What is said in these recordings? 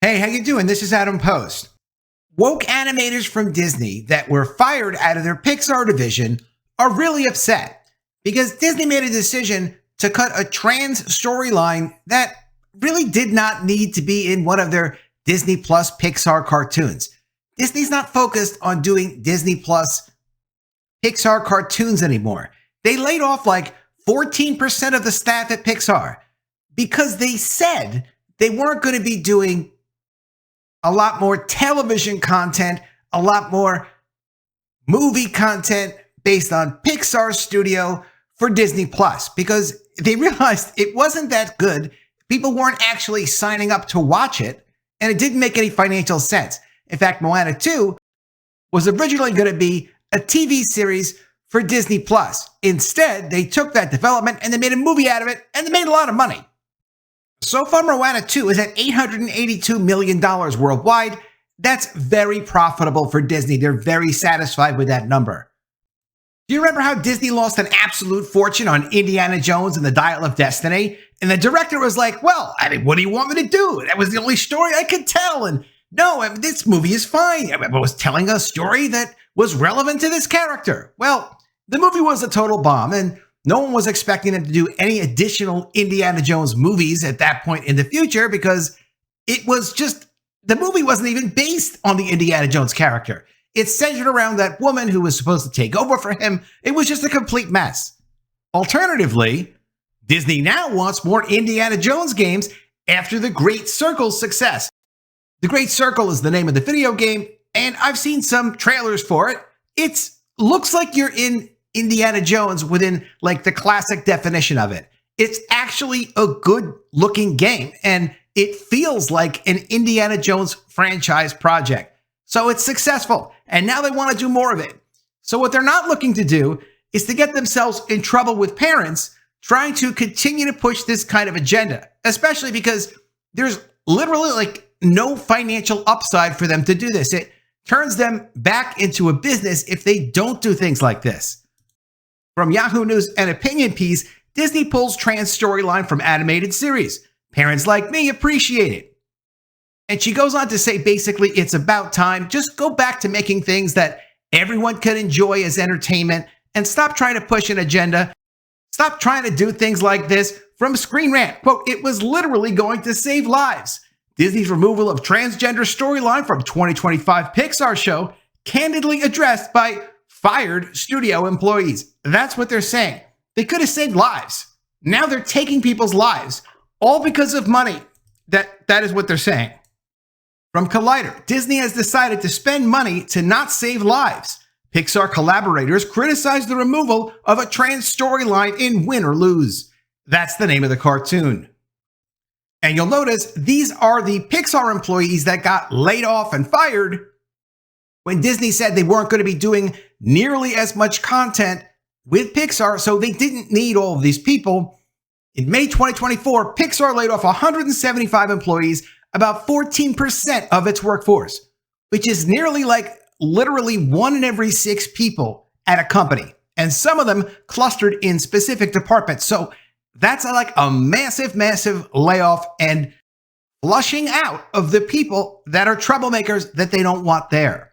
Hey, how you doing? This is Adam Post. Woke animators from Disney that were fired out of their Pixar division are really upset because Disney made a decision to cut a trans storyline that really did not need to be in one of their Disney Plus Pixar cartoons. Disney's not focused on doing Disney Plus Pixar cartoons anymore. They laid off like 14% of the staff at Pixar because they said they weren't going to be doing a lot more television content, a lot more movie content based on Pixar Studio for Disney Plus, because they realized it wasn't that good. People weren't actually signing up to watch it, and it didn't make any financial sense. In fact, Moana 2 was originally going to be a TV series for Disney Plus. Instead, they took that development and they made a movie out of it, and they made a lot of money. So far, Moana 2 is at $882 million worldwide. That's very profitable for Disney. They're very satisfied with that number. Do you remember how Disney lost an absolute fortune on Indiana Jones and the Dial of Destiny? And the director was like, well, what do you want me to do? That was the only story I could tell. And no, this movie is fine. I was telling a story that was relevant to this character. Well, the movie was a total bomb, and no one was expecting them to do any additional Indiana Jones movies at that point in the future because it was just, the movie wasn't even based on the Indiana Jones character. It's centered around that woman who was supposed to take over for him. It was just a complete mess. Alternatively, Disney now wants more Indiana Jones games after the Great Circle's success. The Great Circle is the name of the video game, and I've seen some trailers for it. It looks like you're in Indiana Jones within like the classic definition of it. It's actually a good looking game, and it feels like an Indiana Jones franchise project. So it's successful, and now they want to do more of it. So what they're not looking to do is to get themselves in trouble with parents trying to continue to push this kind of agenda, especially because there's literally like no financial upside for them to do this. It turns them back into a business if they don't do things like this. From Yahoo News and opinion piece, Disney pulls trans storyline from animated series. Parents like me appreciate it. And she goes on to say, basically, it's about time. Just go back to making things that everyone can enjoy as entertainment and stop trying to push an agenda. Stop trying to do things like this. From Screen Rant, quote, it was literally going to save lives. Disney's removal of transgender storyline from 2025 Pixar show candidly addressed by fired studio employees. That's what they're saying. They could have saved lives. Now they're taking people's lives, all because of money. That is what they're saying. From Collider, Disney has decided to spend money to not save lives. Pixar collaborators criticize the removal of a trans storyline in Win or Lose. That's the name of the cartoon. And you'll notice these are the Pixar employees that got laid off and fired when Disney said they weren't going to be doing nearly as much content with Pixar, so they didn't need all of these people. In May 2024, Pixar laid off 175 employees, about 14% of its workforce, which is nearly like literally 1 in every 6 people at a company. And some of them clustered in specific departments. So that's like a massive, massive layoff and flushing out of the people that are troublemakers that they don't want there.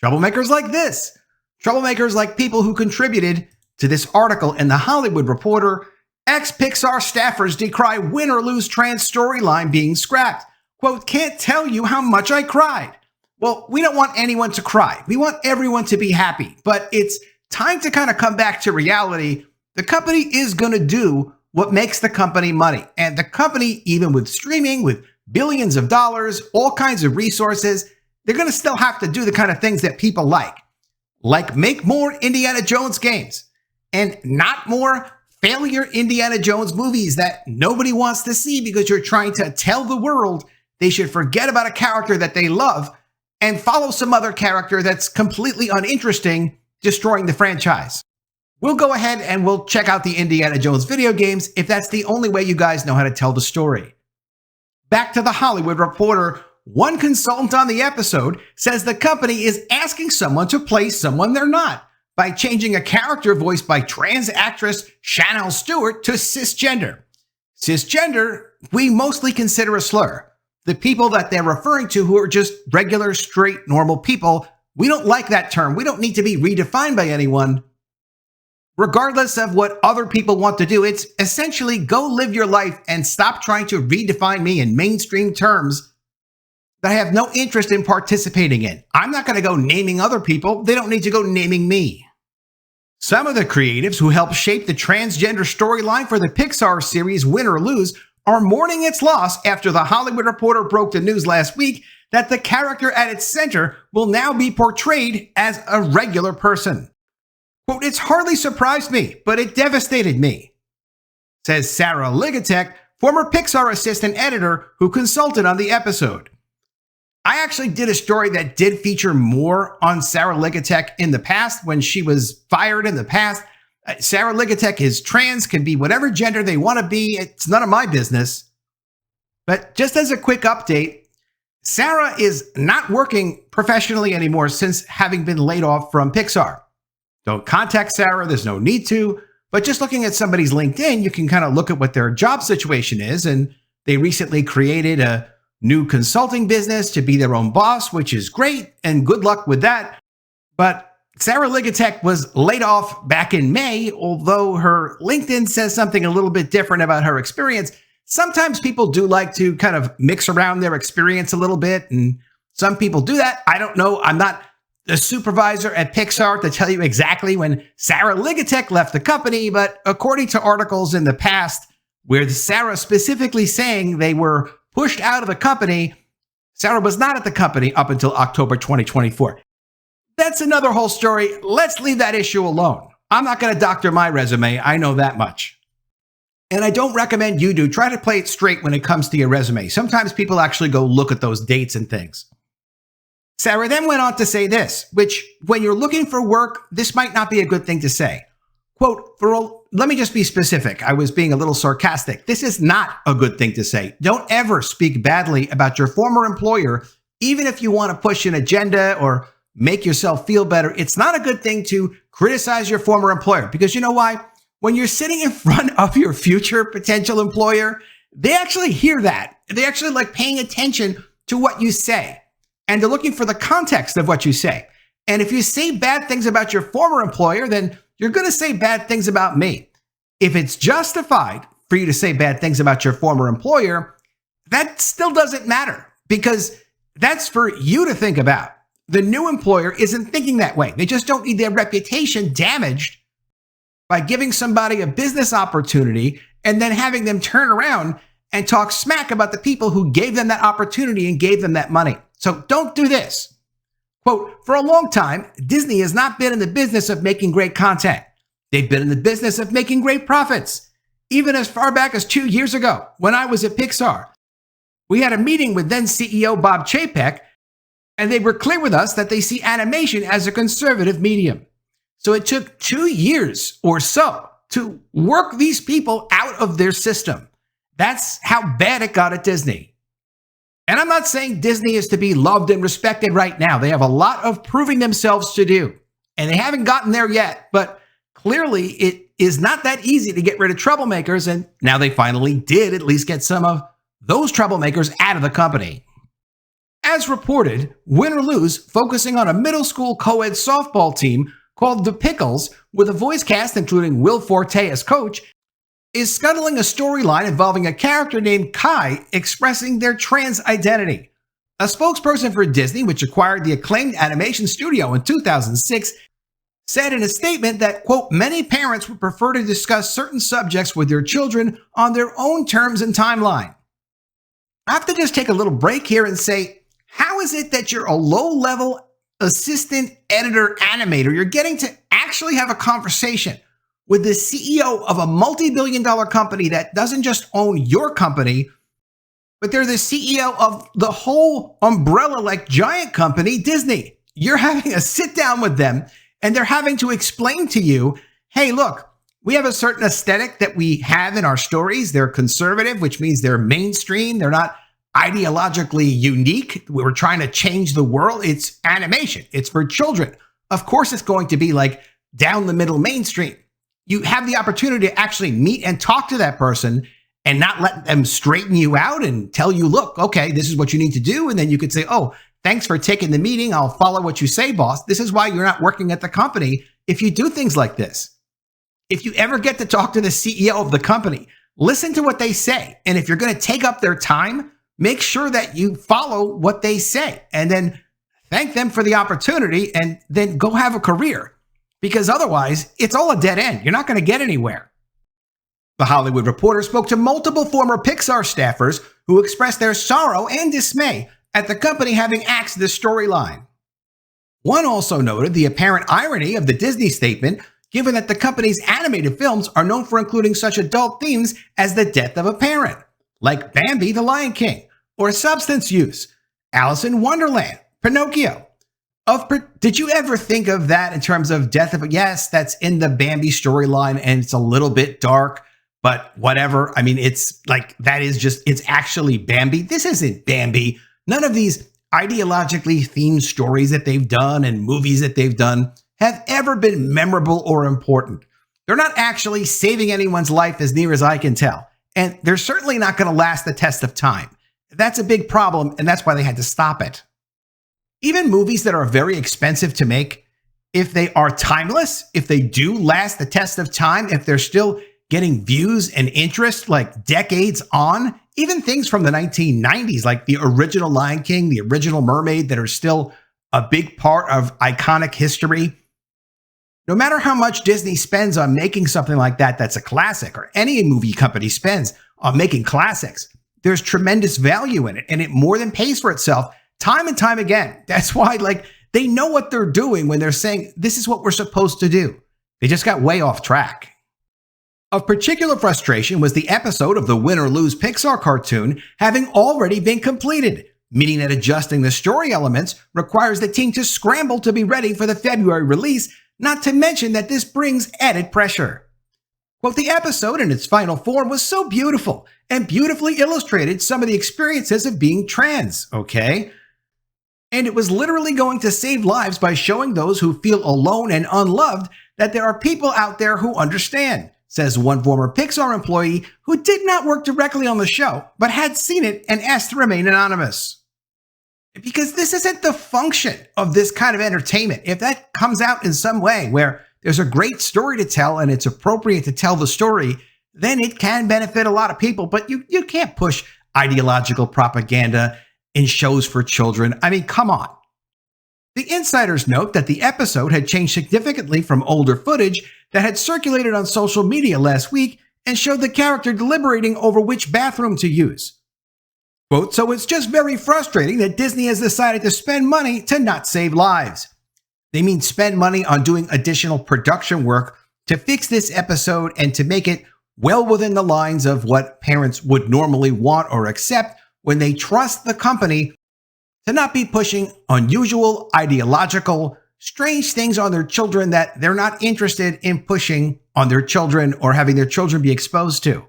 Troublemakers like this. Troublemakers like people who contributed to this article in The Hollywood Reporter. Ex-Pixar staffers decry Win or Lose trans storyline being scrapped. Quote, can't tell you how much I cried. Well, we don't want anyone to cry. We want everyone to be happy. But it's time to kind of come back to reality. The company is going to do what makes the company money. And the company, even with streaming, with billions of dollars, all kinds of resources, they're going to still have to do the kind of things that people like make more Indiana Jones games and not more failure Indiana Jones movies that nobody wants to see because you're trying to tell the world they should forget about a character that they love and follow some other character that's completely uninteresting, destroying the franchise. We'll go ahead and we'll check out the Indiana Jones video games if that's the only way you guys know how to tell the story. Back to The Hollywood Reporter, one consultant on the episode says the company is asking someone to play someone they're not by changing a character voiced by trans actress Chanel Stewart to cisgender. Cisgender, we mostly consider a slur. the people that they're referring to who are just regular, straight, normal people. We don't like that term. We don't need to be redefined by anyone. Regardless of what other people want to do, it's essentially go live your life and stop trying to redefine me in mainstream terms that I have no interest in participating in. I'm not going to go naming other people. They don't need to go naming me. Some of the creatives who helped shape the transgender storyline for the Pixar series Win or Lose are mourning its loss after The Hollywood Reporter broke the news last week that the character at its center will now be portrayed as a regular person. Quote, "It's hardly surprised me, but it devastated me," says Sarah Ligatek, former Pixar assistant editor who consulted on the episode. I actually did a story that did feature more on Sarah Ligatek in the past when she was fired in the past. Sarah Ligatek is trans, can be whatever gender they want to be. It's none of my business. But just as a quick update, Sarah is not working professionally anymore since having been laid off from Pixar. Don't contact Sarah, there's no need to, but just looking at somebody's LinkedIn, you can kind of look at what their job situation is, and they recently created a new consulting business to be their own boss, which is great, and good luck with that. But Sarah Ligatek was laid off back in May, although her LinkedIn says something a little bit different about her experience. Sometimes people do like to kind of mix around their experience a little bit, and some people do that. I don't know. I'm not the supervisor at Pixar to tell you exactly when Sarah Ligatek left the company, but according to articles in the past where Sarah specifically saying they were pushed out of the company, Sarah was not at the company up until October 2024. That's another whole story. Let's leave that issue alone. I'm not going to doctor my resume. I know that much. And I don't recommend you do. Try to play it straight when it comes to your resume. Sometimes people actually go look at those dates and things. Sarah then went on to say this, which when you're looking for work, this might not be a good thing to say. Quote, let me just be specific. I was being a little sarcastic. This is not a good thing to say. Don't ever speak badly about your former employer, even if you want to push an agenda or make yourself feel better. It's not a good thing to criticize your former employer because you know why? When you're sitting in front of your future potential employer, they actually hear that. They actually like paying attention to what you say. And they're looking for the context of what you say. And if you say bad things about your former employer, then you're going to say bad things about me. If it's justified for you to say bad things about your former employer, that still doesn't matter because that's for you to think about. The new employer isn't thinking that way. They just don't need their reputation damaged by giving somebody a business opportunity and then having them turn around and talk smack about the people who gave them that opportunity and gave them that money. So don't do this. Quote, "For a long time, Disney has not been in the business of making great content. They've been in the business of making great profits. Even as far back as 2 years ago, when I was at Pixar, we had a meeting with then CEO Bob Chapek, and they were clear with us that they see animation as a conservative medium. So it took 2 years or so to work these people out of their system. That's how bad it got at Disney. And I'm not saying Disney is to be loved and respected right now. They have a lot of proving themselves to do, and they haven't gotten there yet. But clearly, it is not that easy to get rid of troublemakers, and now they finally did at least get some of those troublemakers out of the company. As reported, Win or Lose, focusing on a middle school co-ed softball team called the Pickles, with a voice cast including Will Forte as coach, is scuttling a storyline involving a character named Kai expressing their trans identity. A spokesperson for Disney, which acquired the acclaimed animation studio in 2006, said in a statement that, quote, "Many parents would prefer to discuss certain subjects with their children on their own terms and timeline." I have to just take a little break here and say, how is it that you're a low-level assistant editor animator? You're getting to actually have a conversation with the CEO of a multi-billion-dollar company that doesn't just own your company, but they're the CEO of the whole umbrella-like giant company, Disney. You're having a sit-down with them, and they're having to explain to you, hey, look, we have a certain aesthetic that we have in our stories. They're conservative, which means they're mainstream. They're not ideologically unique. We're trying to change the world. It's animation. It's for children. Of course, it's going to be like down the middle mainstream. You have the opportunity to actually meet and talk to that person and not let them straighten you out and tell you, look, okay, this is what you need to do. And then you could say, oh, thanks for taking the meeting. I'll follow what you say, boss. This is why you're not working at the company if you do things like this. If you ever get to talk to the CEO of the company, listen to what they say. And if you're going to take up their time, make sure that you follow what they say and then thank them for the opportunity and then go have a career. Because otherwise, it's all a dead end. You're not going to get anywhere. The Hollywood Reporter spoke to multiple former Pixar staffers who expressed their sorrow and dismay at the company having axed this storyline. One also noted the apparent irony of the Disney statement, given that the company's animated films are known for including such adult themes as the death of a parent, like Bambi the Lion King, or substance use, Alice in Wonderland, Pinocchio. Did you ever think of that in terms of death of, yes, that's in the Bambi storyline and it's a little bit dark, but whatever. I mean, it's like, that is just, it's actually Bambi. This isn't Bambi. None of these ideologically themed stories that they've done and movies that they've done have ever been memorable or important. They're not actually saving anyone's life as near as I can tell. And they're certainly not going to last the test of time. That's a big problem, and that's why they had to stop it. Even movies that are very expensive to make, if they are timeless, if they do last the test of time, if they're still getting views and interest like decades on, even things from the 1990s, like the original Lion King, the original Mermaid, that are still a big part of iconic history. No matter how much Disney spends on making something like that that's a classic, or any movie company spends on making classics, there's tremendous value in it, and it more than pays for itself time and time again. That's why, they know what they're doing when they're saying, this is what we're supposed to do. They just got way off track. Of particular frustration was the episode of the Win or Lose Pixar cartoon having already been completed, meaning that adjusting the story elements requires the team to scramble to be ready for the February release, not to mention that this brings added pressure. Quote, the episode in its final form was so beautiful and beautifully illustrated some of the experiences of being trans, okay? And it was literally going to save lives by showing those who feel alone and unloved that there are people out there who understand, says one former Pixar employee who did not work directly on the show, but had seen it and asked to remain anonymous. Because this isn't the function of this kind of entertainment. If that comes out in some way where there's a great story to tell and it's appropriate to tell the story, then it can benefit a lot of people, but you can't push ideological propaganda in shows for children. I mean, come on. The insiders note that the episode had changed significantly from older footage that had circulated on social media last week and showed the character deliberating over which bathroom to use. Quote, so it's just very frustrating that Disney has decided to spend money to not save lives. They mean spend money on doing additional production work to fix this episode and to make it well within the lines of what parents would normally want or accept when they trust the company to not be pushing unusual, ideological, strange things on their children that they're not interested in pushing on their children or having their children be exposed to.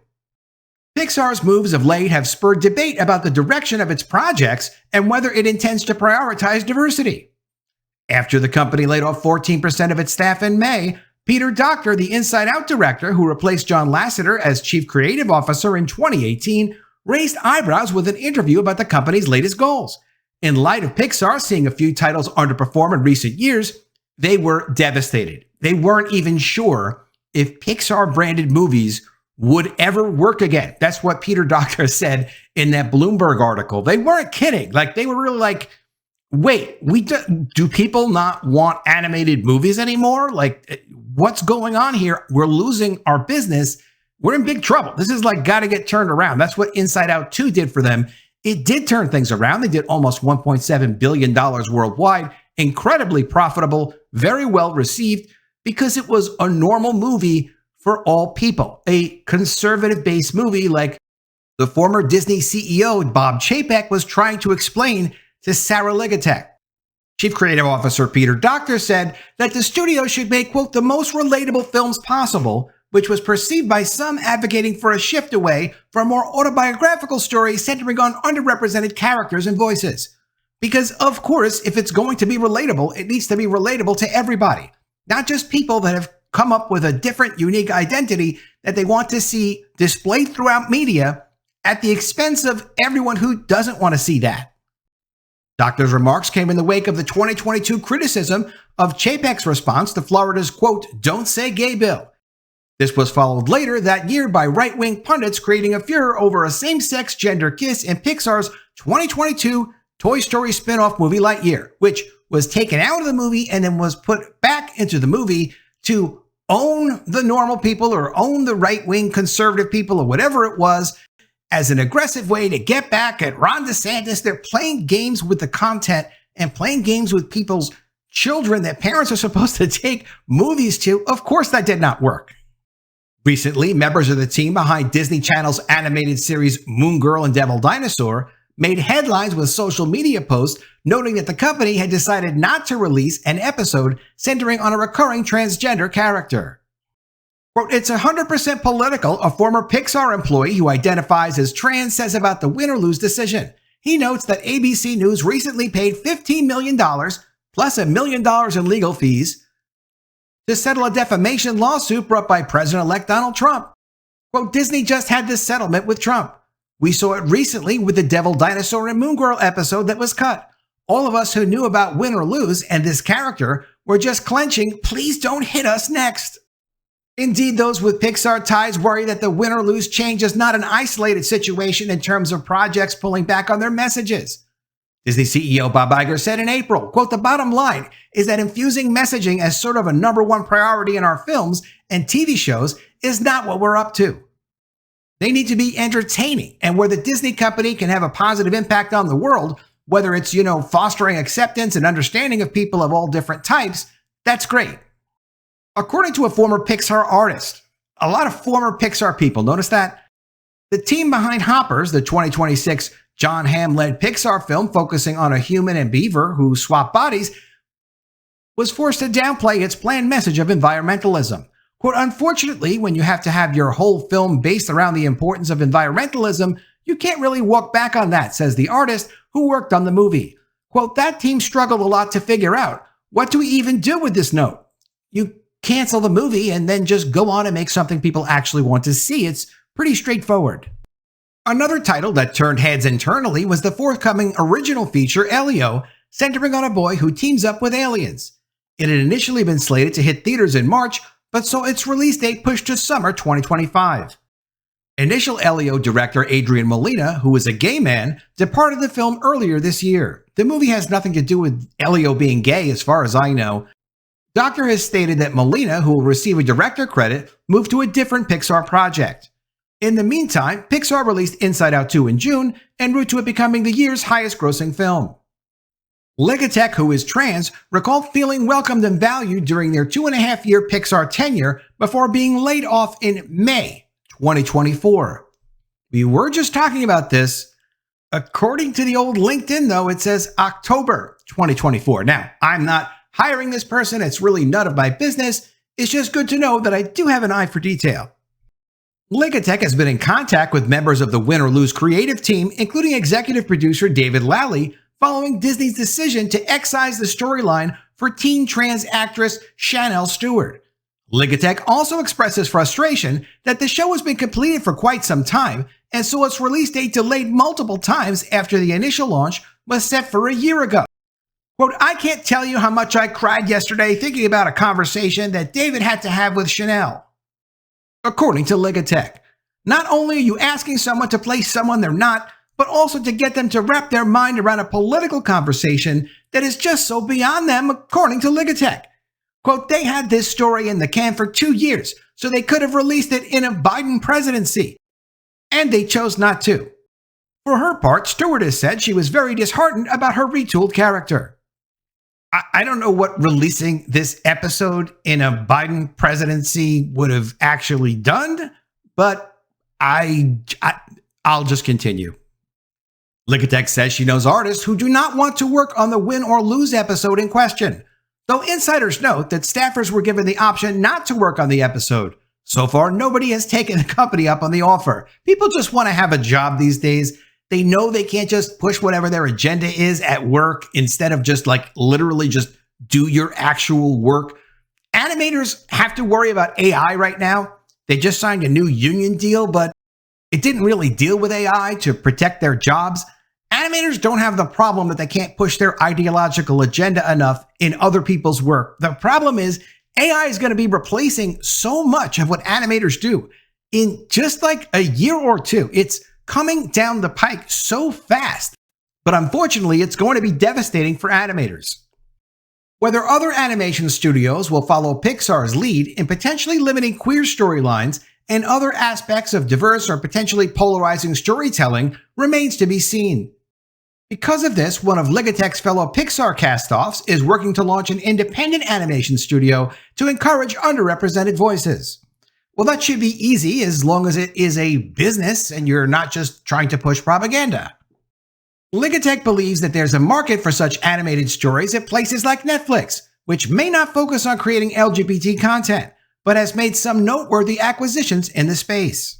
Pixar's moves of late have spurred debate about the direction of its projects and whether it intends to prioritize diversity. After the company laid off 14% of its staff in May, Peter Docter, the Inside Out director who replaced John Lasseter as chief creative officer in 2018, raised eyebrows with an interview about the company's latest goals. In light of Pixar seeing a few titles underperform in recent years, they were devastated. They weren't even sure if Pixar-branded movies would ever work again. That's what Peter Docter said in that Bloomberg article. They weren't kidding. They were really like, wait, do people not want animated movies anymore? What's going on here? We're losing our business. We're in big trouble. This is got to get turned around. That's what Inside Out 2 did for them. It did turn things around. They did almost $1.7 billion worldwide, incredibly profitable, very well received, because it was a normal movie for all people, a conservative-based movie like the former Disney CEO Bob Chapek was trying to explain to Sarah Ligotek. Chief Creative Officer Peter Docter said that the studio should make, quote, the most relatable films possible, which was perceived by some advocating for a shift away from more autobiographical stories centering on underrepresented characters and voices. Because, of course, if it's going to be relatable, it needs to be relatable to everybody, not just people that have come up with a different, unique identity that they want to see displayed throughout media at the expense of everyone who doesn't want to see that. Doctor's remarks came in the wake of the 2022 criticism of Chapek's response to Florida's, quote, "Don't Say Gay" bill. This was followed later that year by right-wing pundits creating a furor over a same-sex gender kiss in Pixar's 2022 Toy Story spin-off movie Lightyear, which was taken out of the movie and then was put back into the movie to own the normal people or own the right-wing conservative people or whatever it was as an aggressive way to get back at Ron DeSantis. They're playing games with the content and playing games with people's children that parents are supposed to take movies to. Of course, that did not work. Recently, members of the team behind Disney Channel's animated series Moon Girl and Devil Dinosaur made headlines with social media posts noting that the company had decided not to release an episode centering on a recurring transgender character. Quote, "It's 100% political," a former Pixar employee who identifies as trans says about the win or lose decision. He notes that ABC News recently paid $15 million plus $1 million in legal fees to settle a defamation lawsuit brought by President-elect Donald Trump. Quote, "Disney just had this settlement with Trump. We saw it recently with the Devil Dinosaur and Moon Girl episode that was cut. All of us who knew about Win or Lose and this character were just clenching, please don't hit us next." Indeed, those with Pixar ties worry that the win or lose change is not an isolated situation in terms of projects pulling back on their messages. Disney CEO Bob Iger said in April, quote, "The bottom line is that infusing messaging as sort of a #1 priority in our films and TV shows is not what we're up to. They need to be entertaining, and where the Disney company can have a positive impact on the world, whether it's, fostering acceptance and understanding of people of all different types, that's great." According to a former Pixar artist, a lot of former Pixar people, notice that? The team behind Hoppers, the 2026 John Hamm-led Pixar film focusing on a human and beaver who swap bodies, was forced to downplay its planned message of environmentalism. Quote, "Unfortunately, when you have to have your whole film based around the importance of environmentalism, you can't really walk back on that," says the artist who worked on the movie. Quote, "That team struggled a lot to figure out, what do we even do with this note? You cancel the movie and then just go on and make something people actually want to see. It's pretty straightforward." Another title that turned heads internally was the forthcoming original feature Elio, centering on a boy who teams up with aliens. It had initially been slated to hit theaters in March, but saw its release date pushed to summer 2025. Initial Elio director Adrian Molina, who is a gay man, departed the film earlier this year. The movie has nothing to do with Elio being gay as far as I know. Doctor has stated that Molina, who will receive a director credit, moved to a different Pixar project. In the meantime, Pixar released Inside Out 2 in June, en route to it becoming the year's highest-grossing film. Laurie Tech, who is trans, recalled feeling welcomed and valued during their 2.5-year Pixar tenure before being laid off in May 2024. We were just talking about this. According to the old LinkedIn, though, it says October 2024. Now, I'm not hiring this person. It's really none of my business. It's just good to know that I do have an eye for detail. Laurie Tech has been in contact with members of the Win or Lose creative team, including executive producer David Lally, following Disney's decision to excise the storyline for teen trans actress Chanel Stewart. Laurie Tech also expresses frustration that the show has been completed for quite some time and saw its release date delayed multiple times after the initial launch was set for a year ago. Quote, "I can't tell you how much I cried yesterday thinking about a conversation that David had to have with Chanel." According to Laurie Tech, not only are you asking someone to play someone they're not, but also to get them to wrap their mind around a political conversation that is just so beyond them, according to Laurie Tech. Quote, "They had this story in the can for 2 years, so they could have released it in a Biden presidency, and they chose not to." For her part, Stewart has said she was very disheartened about her retooled character. I don't know what releasing this episode in a Biden presidency would have actually done, but I'll just continue. Laurie Tech says she knows artists who do not want to work on the Win or Lose episode in question, though insiders note that staffers were given the option not to work on the episode. So far, nobody has taken the company up on the offer. People just want to have a job these days. They know they can't just push whatever their agenda is at work instead of just literally just do your actual work. animators have to worry about AI right now. They just signed a new union deal, but it didn't really deal with AI to protect their jobs. Animators don't have the problem that they can't push their ideological agenda enough in other people's work. The problem is AI is going to be replacing so much of what animators do in just like a year or two. It's coming down the pike so fast, but unfortunately, it's going to be devastating for animators. Whether other animation studios will follow Pixar's lead in potentially limiting queer storylines and other aspects of diverse or potentially polarizing storytelling remains to be seen. Because of this, one of Ligatech's fellow Pixar cast-offs is working to launch an independent animation studio to encourage underrepresented voices. Well, that should be easy as long as it is a business and you're not just trying to push propaganda. Ligatech believes that there's a market for such animated stories at places like Netflix, which may not focus on creating LGBT content, but has made some noteworthy acquisitions in the space.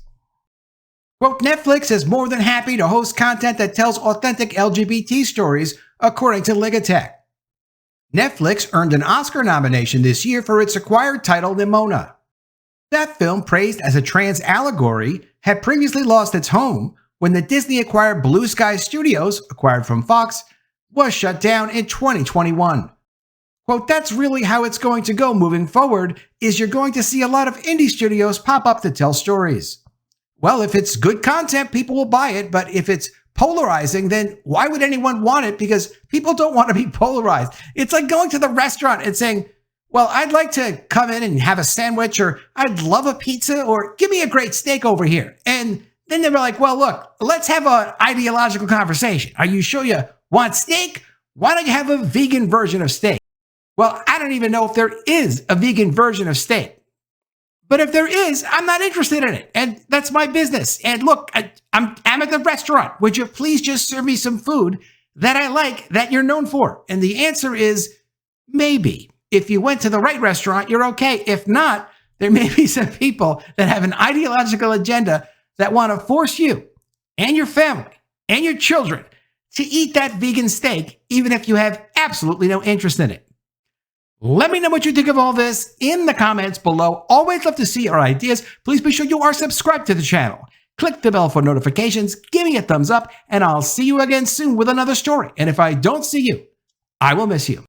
Quote, Netflix is more than happy to host content that tells authentic LGBT stories, according to Ligatech. Netflix earned an Oscar nomination this year for its acquired title Nimona. That film, praised as a trans allegory, had previously lost its home when the Disney-acquired Blue Sky Studios, acquired from Fox, was shut down in 2021. Quote, that's really how it's going to go moving forward, is you're going to see a lot of indie studios pop up to tell stories. Well, if it's good content, people will buy it, but if it's polarizing, then why would anyone want it? Because people don't want to be polarized. It's like going to the restaurant and saying, well, I'd like to come in and have a sandwich, or I'd love a pizza, or give me a great steak over here. And then they were like, well, look, let's have an ideological conversation. Are you sure you want steak? Why don't you have a vegan version of steak? Well, I don't even know if there is a vegan version of steak. But if there is, I'm not interested in it. And that's my business. And look, I'm at the restaurant. Would you please just serve me some food that I like, that you're known for? And the answer is maybe. If you went to the right restaurant, you're okay. If not, there may be some people that have an ideological agenda that want to force you and your family and your children to eat that vegan steak, even if you have absolutely no interest in it. Let me know what you think of all this in the comments below. Always love to see our ideas. Please be sure you are subscribed to the channel. Click the bell for notifications, give me a thumbs up, and I'll see you again soon with another story. And if I don't see you, I will miss you.